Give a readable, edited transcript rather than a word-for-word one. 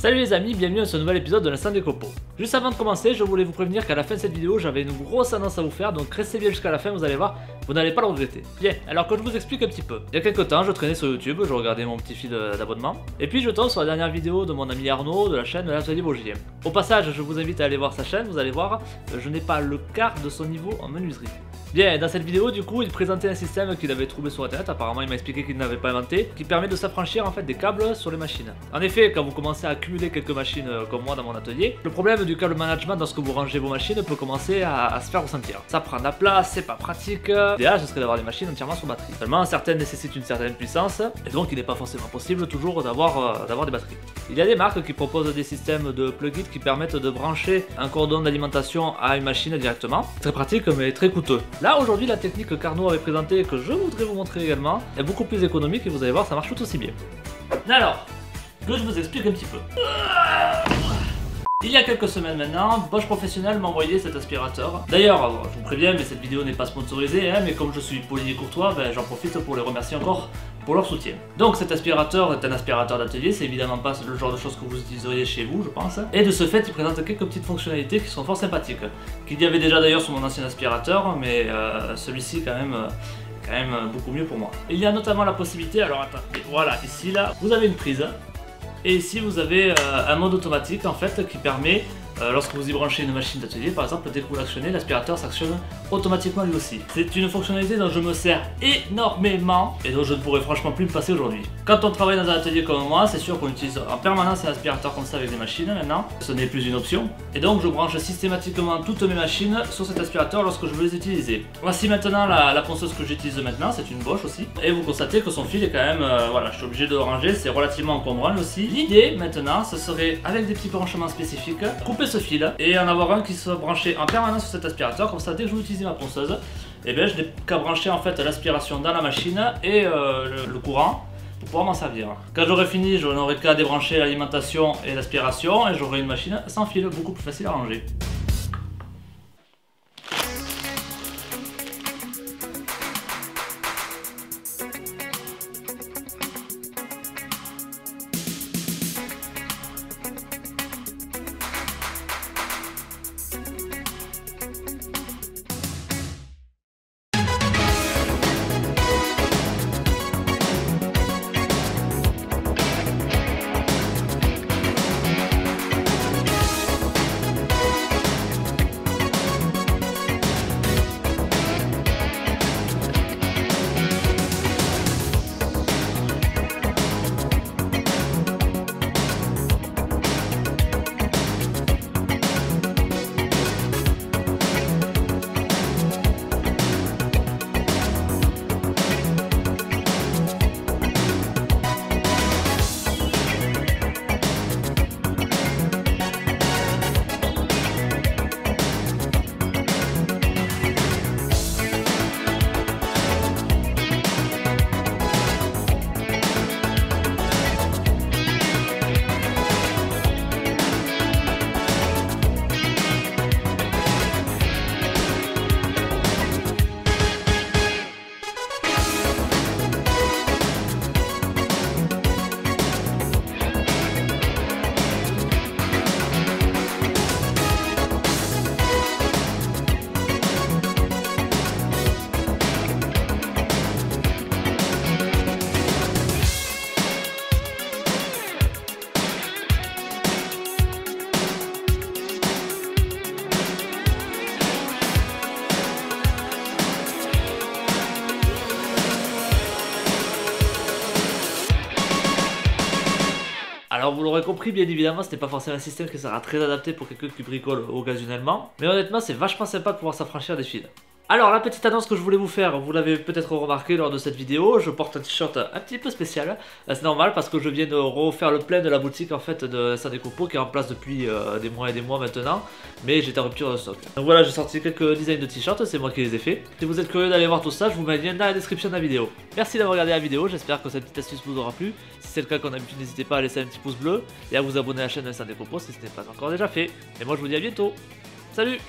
Salut les amis, bienvenue dans ce nouvel épisode de l'Instant des Copeaux. Juste avant de commencer, je voulais vous prévenir qu'à la fin de cette vidéo, j'avais une grosse annonce à vous faire, donc restez bien jusqu'à la fin, vous allez voir, vous n'allez pas le regretter. Bien, alors que je vous explique un petit peu. Il y a quelques temps, je traînais sur YouTube, je regardais mon petit fil d'abonnement, et puis je tombe sur la dernière vidéo de mon ami Arnaud de la chaîne de l'Atelier Vosgien. Au passage, je vous invite à aller voir sa chaîne, vous allez voir, je n'ai pas le quart de son niveau en menuiserie. Bien, dans cette vidéo, du coup, il présentait un système qu'il avait trouvé sur internet, apparemment il m'a expliqué qu'il n'avait pas inventé, qui permet de s'affranchir en fait des câbles sur les machines. En effet, quand vous commencez à accumuler quelques machines comme moi dans mon atelier, le problème du câble management lorsque vous rangez vos machines peut commencer à se faire ressentir. Ça prend de la place, c'est pas pratique. L'idéal, ce serait d'avoir des machines entièrement sur batterie. Seulement, certaines nécessitent une certaine puissance, et donc il n'est pas forcément possible toujours d'avoir des batteries. Il y a des marques qui proposent des systèmes de plug-in qui permettent de brancher un cordon d'alimentation à une machine directement. Très pratique mais très coûteux. Là aujourd'hui la technique qu'Arnaud avait présentée et que je voudrais vous montrer également est beaucoup plus économique et vous allez voir ça marche tout aussi bien. Alors, que je vous explique un petit peu. Il y a quelques semaines maintenant, Bosch Professionnel m'a envoyé cet aspirateur. D'ailleurs, je vous préviens, mais cette vidéo n'est pas sponsorisée, hein, mais comme je suis poli et courtois, j'en profite pour les remercier encore pour leur soutien. Donc cet aspirateur est un aspirateur d'atelier, c'est évidemment pas le genre de choses que vous utiliseriez chez vous, je pense. Et de ce fait, il présente quelques petites fonctionnalités qui sont fort sympathiques. Qu'il y avait déjà d'ailleurs sur mon ancien aspirateur, mais celui-ci quand même beaucoup mieux pour moi. Il y a notamment la possibilité, alors attendez, voilà, ici là, vous avez une prise. Et ici vous avez un mode automatique en fait qui permet, lorsque vous y branchez une machine d'atelier par exemple, dès que vous l'actionnez, l'aspirateur s'actionne automatiquement lui aussi. C'est une fonctionnalité dont je me sers énormément et dont je ne pourrais franchement plus me passer aujourd'hui. Quand on travaille dans un atelier comme moi, c'est sûr qu'on utilise en permanence un aspirateur comme ça avec des machines maintenant. Ce n'est plus une option. Et donc je branche systématiquement toutes mes machines sur cet aspirateur lorsque je veux les utiliser. Voici maintenant la ponceuse que j'utilise maintenant, c'est une Bosch aussi. Et vous constatez que son fil est quand même, voilà, je suis obligé de le ranger, c'est relativement encombrant aussi. L'idée maintenant, ce serait avec des petits branchements spécifiques, couper ce fil et en avoir un qui soit branché en permanence sur cet aspirateur, comme ça dès que je veux utiliser ma ponceuse, et bien je n'ai qu'à brancher en fait l'aspiration dans la machine et le courant pour pouvoir m'en servir. Quand j'aurai fini, je n'aurai qu'à débrancher l'alimentation et l'aspiration et j'aurai une machine sans fil, beaucoup plus facile à ranger. Alors vous l'aurez compris, bien évidemment, c'était pas forcément un système qui sera très adapté pour quelqu'un qui bricole occasionnellement, mais honnêtement c'est vachement sympa de pouvoir s'affranchir des fils. Alors la petite annonce que je voulais vous faire, vous l'avez peut-être remarqué lors de cette vidéo, je porte un t-shirt un petit peu spécial. C'est normal parce que je viens de refaire le plein de la boutique en fait de l'Instant des Copeaux qui est en place depuis des mois et des mois maintenant, mais j'étais en rupture de stock. Donc voilà, j'ai sorti quelques designs de t-shirts, c'est moi qui les ai fait. Si vous êtes curieux d'aller voir tout ça, je vous mets le lien dans la description de la vidéo. Merci d'avoir regardé la vidéo, j'espère que cette petite astuce vous aura plu. Si c'est le cas comme d'habitude, n'hésitez pas à laisser un petit pouce bleu et à vous abonner à la chaîne de l'Instant des Copeaux si ce n'est pas encore déjà fait. Et moi je vous dis à bientôt. Salut!